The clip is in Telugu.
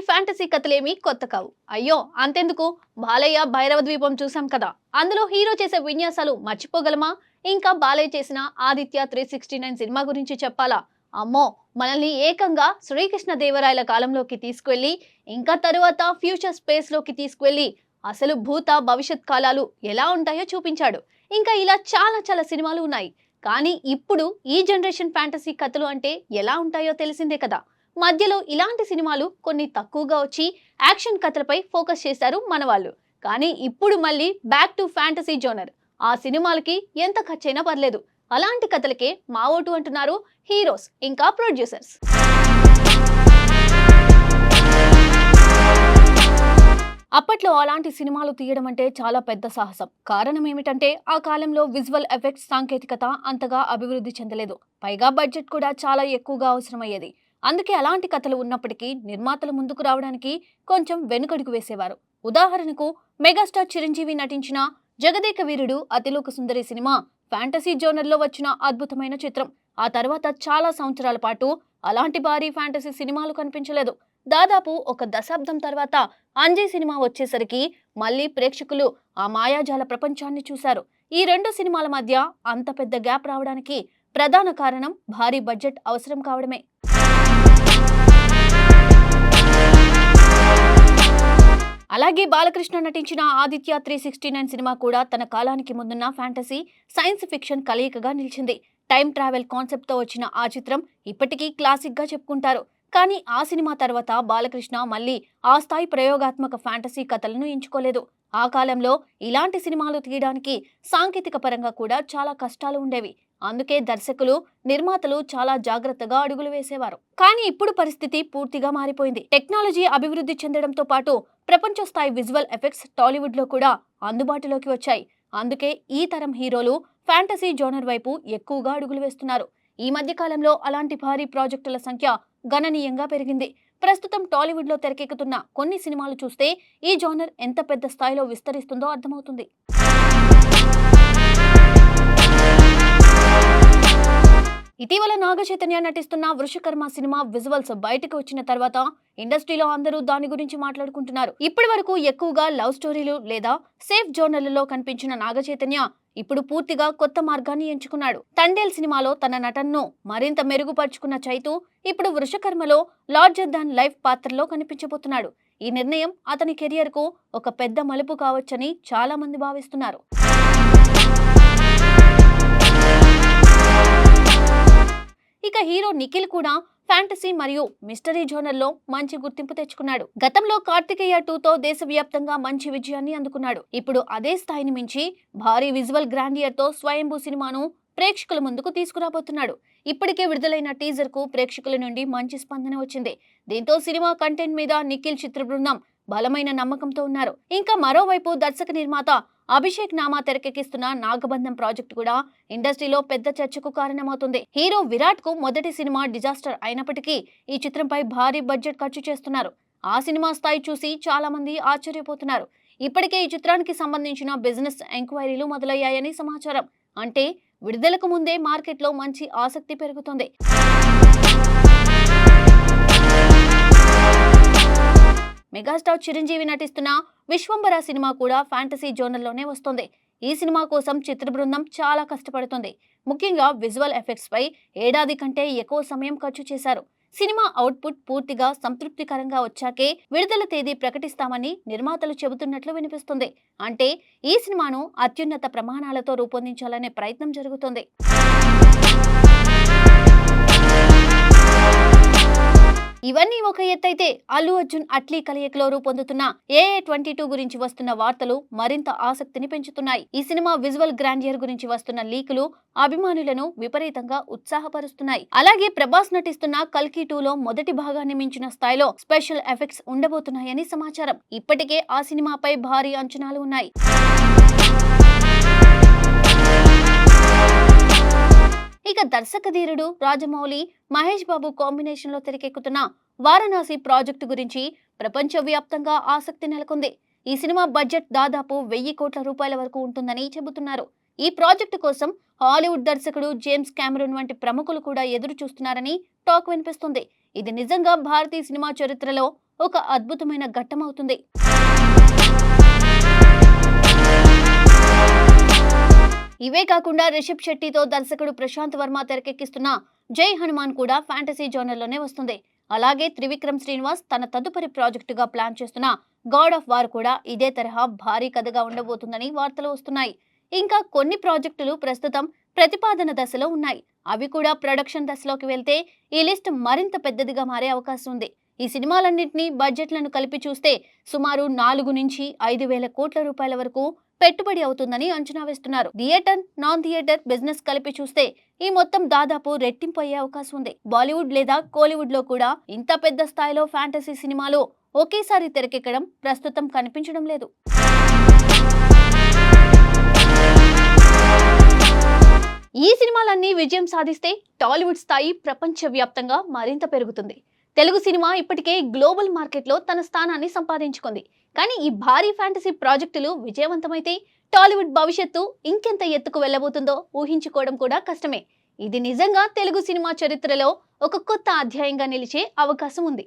ఫ్యాంటసీ కథలేమీ కొత్త కావు. అయ్యో అంతెందుకు, బాలయ్య భైరవ ద్వీపం చూసాం కదా, అందులో హీరో చేసే విన్యాసాలు మర్చిపోగలమా? ఇంకా బాలయ్య చేసిన ఆదిత్య 369 సినిమా గురించి చెప్పాలా? అమ్మో, మనల్ని ఏకంగా శ్రీకృష్ణ దేవరాయల కాలంలోకి తీసుకువెళ్ళి, ఇంకా తరువాత ఫ్యూచర్ స్పేస్ లోకి తీసుకువెళ్ళి అసలు భూత భవిష్యత్ కాలాలు ఎలా ఉంటాయో చూపించాడు. ఇంకా ఇలా చాలా చాలా సినిమాలు ఉన్నాయి. కానీ ఇప్పుడు ఈ జనరేషన్ ఫ్యాంటసీ కథలు అంటే ఎలా ఉంటాయో తెలిసిందే కదా. మధ్యలో ఇలాంటి సినిమాలు కొన్ని తక్కువగా వచ్చి యాక్షన్ కథలపై ఫోకస్ చేశారు మన వాళ్ళు. కానీ ఇప్పుడు మళ్ళీ బ్యాక్ టు ఫ్యాంటసీ జోనర్. ఆ సినిమాలకి ఎంత ఖర్చైనా పర్లేదు, అలాంటి కథలకే మా ఓటు అంటున్నారు హీరోస్ ఇంకా ప్రొడ్యూసర్స్. అప్పట్లో అలాంటి సినిమాలు తీయడం అంటే చాలా పెద్ద సాహసం. కారణం ఏమిటంటే ఆ కాలంలో విజువల్ ఎఫెక్ట్స్ సాంకేతికత అంతగా అభివృద్ధి చెందలేదు. పైగా బడ్జెట్ కూడా చాలా ఎక్కువగా అవసరమయ్యేది. అందుకే అలాంటి కథలు ఉన్నప్పటికీ నిర్మాతలు ముందుకు రావడానికి కొంచెం వెనుకడుగు వేసేవారు. ఉదాహరణకు మెగాస్టార్ చిరంజీవి నటించిన జగదేక వీరుడు అతిలోక సుందరి సినిమా ఫ్యాంటసీ జోనర్లో వచ్చిన అద్భుతమైన చిత్రం. ఆ తర్వాత చాలా సంవత్సరాల పాటు అలాంటి భారీ ఫ్యాంటసీ సినిమాలు కనిపించలేదు. దాదాపు ఒక దశాబ్దం తర్వాత అంజయ్ సినిమా వచ్చేసరికి మళ్ళీ ప్రేక్షకులు ఆ మాయాజాల ప్రపంచాన్ని చూశారు. ఈ రెండు సినిమాల మధ్య అంత పెద్ద గ్యాప్ రావడానికి ప్రధాన కారణం భారీ బడ్జెట్ అవసరం కావడమే. అలాగే బాలకృష్ణ నటించిన ఆదిత్య 369 సినిమా కూడా తన కాలానికి ముందున్న ఫ్యాంటసీ సైన్స్ ఫిక్షన్ కలయికగా నిలిచింది. టైం ట్రావెల్ కాన్సెప్ట్ తో వచ్చిన ఆ చిత్రం ఇప్పటికీ క్లాసిక్ గా చెప్పుకుంటారు. కానీ ఆ సినిమా తర్వాత బాలకృష్ణ మళ్ళీ ఆ స్థాయి ప్రయోగాత్మక ఫ్యాంటసీ కథలను ఎంచుకోలేదు. ఆ కాలంలో ఇలాంటి సినిమాలు తీయడానికి సాంకేతిక పరంగా కూడా చాలా కష్టాలు ఉండేవి. అందుకే దర్శకులు నిర్మాతలు చాలా జాగ్రత్తగా అడుగులు వేసేవారు. కానీ ఇప్పుడు పరిస్థితి పూర్తిగా మారిపోయింది. టెక్నాలజీ అభివృద్ధి చెందడంతో పాటు ప్రపంచ స్థాయి విజువల్ ఎఫెక్ట్స్ టాలీవుడ్ లో కూడా అందుబాటులోకి వచ్చాయి. అందుకే ఈ తరం హీరోలు ఫ్యాంటసీ జోనర్ వైపు ఎక్కువగా అడుగులు వేస్తున్నారు. ఈ మధ్య కాలంలో అలాంటి భారీ ప్రాజెక్టుల సంఖ్య గణనీయంగా పెరిగింది. ప్రస్తుతం టాలీవుడ్ లో తెరకెక్కుతున్న కొన్ని సినిమాలు చూస్తే ఈ జోనర్ ఎంత పెద్ద స్థాయిలో విస్తరిస్తుందో అర్థమవుతుంది. ఇటీవల నాగ చైతన్య నటిస్తున్న వృషకర్మ సినిమా విజువల్స్ బయటకు వచ్చిన తర్వాత ఇండస్ట్రీలో అందరూ దాని గురించి మాట్లాడుకుంటున్నారు. ఇప్పటి వరకు ఎక్కువగా లవ్ స్టోరీలు లేదా సేఫ్ జోనర్లలో కనిపించిన నాగ చైతన్య ఇప్పుడు పూర్తిగా కొత్త మార్గాన్ని ఎంచుకున్నాడు. తండేల్ సినిమాలో తన నటనను మరింత మెరుగుపరుచుకున్న చైతు ఇప్పుడు వృషకర్మలో లార్జర్ దాన్ లైఫ్ పాత్రలో కనిపించబోతున్నాడు. ఈ నిర్ణయం అతని కెరియర్ కు ఒక పెద్ద మలుపు కావచ్చని చాలా మంది భావిస్తున్నారు. ఇక హీరో నిఖిల్ కూడా ఫ్యాంటసీ మరియు మిస్టరీ జోనర్లో మంచి గుర్తింపు తెచ్చుకున్నాడు. గతంలో కార్తికేయ 2తో దేశవ్యాప్తంగా మంచి విజయాన్ని అందుకున్నాడు. ఇప్పుడు అదే స్థాయిని మించి భారీ విజువల్ గ్రాండియర్ తో స్వయంభూ సినిమాను ప్రేక్షకుల ముందుకు తీసుకురాబోతున్నాడు. ఇప్పటికే విడుదలైన టీజర్ కు ప్రేక్షకుల నుండి మంచి స్పందన వచ్చింది. దీంతో సినిమా కంటెంట్ మీద నిఖిల్ చిత్ర బృందం బలమైన నమ్మకంతో ఉన్నారు. ఇంకా మరోవైపు దర్శక నిర్మాత అభిషేక్ నామా తెరకెక్కిస్తున్న నాగబంధం ప్రాజెక్ట్ కూడా ఇండస్ట్రీలో పెద్ద చర్చకు కారణమవుతుంది. హీరో విరాట్ కు మొదటి సినిమా డిజాస్టర్ అయినప్పటికీ ఈ చిత్రంపై భారీ బడ్జెట్ ఖర్చు చేస్తున్నారు. ఆ సినిమా స్థాయి చూసి చాలా మంది ఆశ్చర్యపోతున్నారు. ఇప్పటికే ఈ చిత్రానికి సంబంధించిన బిజినెస్ ఎంక్వైరీలు మొదలయ్యాయని సమాచారం. అంటే విడుదలకు ముందే మార్కెట్లో మంచి ఆసక్తి పెరుగుతుంది. మెగాస్టార్ చిరంజీవి నటిస్తున్న విశ్వంబర సినిమా కూడా ఫ్యాంటసీ జోనర్లోనే వస్తుంది. ఈ సినిమా కోసం చిత్ర బృందం చాలా కష్టపడుతుంది. ముఖ్యంగా విజువల్ ఎఫెక్ట్స్ పై ఏడాది కంటే ఎక్కువ సమయం ఖర్చు చేశారు. సినిమా అవుట్పుట్ పూర్తిగా సంతృప్తికరంగా వచ్చాకే విడుదల తేదీ ప్రకటిస్తామని నిర్మాతలు చెబుతున్నట్లు వినిపిస్తుంది. అంటే ఈ సినిమాను అత్యున్నత ప్రమాణాలతో రూపొందించాలనే ప్రయత్నం జరుగుతుంది. ఇవన్నీ ఒక ఎత్తైతే అల్లు అర్జున్ అట్లీ కలయికలో రూపొందుతున్న AA22 గురించి వస్తున్న వార్తలు మరింత ఆసక్తిని పెంచుతున్నాయి. ఈ సినిమా విజువల్ గ్రాండియర్ గురించి వస్తున్న లీకులు అభిమానులను విపరీతంగా ఉత్సాహపరుస్తున్నాయి. అలాగే ప్రభాస్ నటిస్తున్న కల్కి 2లో మొదటి భాగాన్ని మించిన స్థాయిలో స్పెషల్ ఎఫెక్ట్స్ ఉండబోతున్నాయని సమాచారం. ఇప్పటికే ఆ సినిమాపై భారీ అంచనాలు ఉన్నాయి. ఇక దర్శక ధీరుడు రాజమౌళి మహేష్ బాబు కాంబినేషన్ లో తెరకెక్కుతున్న వారణాసి ప్రాజెక్టు గురించి ప్రపంచవ్యాప్తంగా ఆసక్తి నెలకొంది. ఈ సినిమా బడ్జెట్ దాదాపు 1000 కోట్ల రూపాయల వరకు ఉంటుందని చెబుతున్నారు. ఈ ప్రాజెక్టు కోసం హాలీవుడ్ దర్శకుడు జేమ్స్ కెమెరూన్ వంటి ప్రముఖులు కూడా ఎదురు చూస్తున్నారని టాక్ వినిపిస్తుంది. ఇది నిజంగా భారతీయ సినిమా చరిత్రలో ఒక అద్భుతమైన ఘట్టం అవుతుంది. ఇవే కాకుండా రిషబ్ శెట్టితో దర్శకుడు ప్రశాంత్ వర్మ తెరకెక్కిస్తున్న జై హనుమాన్ కూడా ఫ్యాంటసీ జోనర్లోనే వస్తుంది. అలాగే త్రివిక్రమ్ శ్రీనివాస్ తన తదుపరి ప్రాజెక్టుగా ప్లాన్ చేస్తున్న గాడ్ ఆఫ్ వార్ కూడా ఇదే తరహా భారీ కథగా ఉండబోతుందని వార్తలు వస్తున్నాయి. ఇంకా కొన్ని ప్రాజెక్టులు ప్రస్తుతం ప్రతిపాదన దశలో ఉన్నాయి. అవి కూడా ప్రొడక్షన్ దశలోకి వెళ్తే ఈ లిస్ట్ మరింత పెద్దదిగా మారే అవకాశం ఉంది. ఈ సినిమాలన్నింటినీ బడ్జెట్లను కలిపి చూస్తే సుమారు 4 నుంచి 5,000 కోట్ల రూపాయల వరకు పెట్టుబడి అవుతుందని అంచనా వేస్తున్నారు. థియేటర్, నాన్ థియేటర్ బిజినెస్ కలిపి చూస్తే ఈ మొత్తం దాదాపు రెట్టింపు అయ్యే అవకాశం ఉంది. బాలీవుడ్ లేదా కోలీవుడ్ లో కూడా ఇంత పెద్ద స్థాయిలో ఫ్యాంటసీ సినిమాలు ఒకేసారి తెరకెక్కడం ప్రస్తుతం కనిపించడం లేదు. ఈ సినిమాలన్నీ విజయం సాధిస్తే టాలీవుడ్ స్థాయి ప్రపంచవ్యాప్తంగా మరింత పెరుగుతుంది. తెలుగు సినిమా ఇప్పటికే గ్లోబల్ మార్కెట్లో తన స్థానాన్ని సంపాదించుకుంది. కానీ ఈ భారీ ఫ్యాంటసీ ప్రాజెక్టులు విజయవంతమైతే టాలీవుడ్ భవిష్యత్తు ఇంకెంత ఎత్తుకు వెళ్లబోతుందో ఊహించుకోవడం కూడా కష్టమే. ఇది నిజంగా తెలుగు సినిమా చరిత్రలో ఒక కొత్త అధ్యాయంగా నిలిచే అవకాశం ఉంది.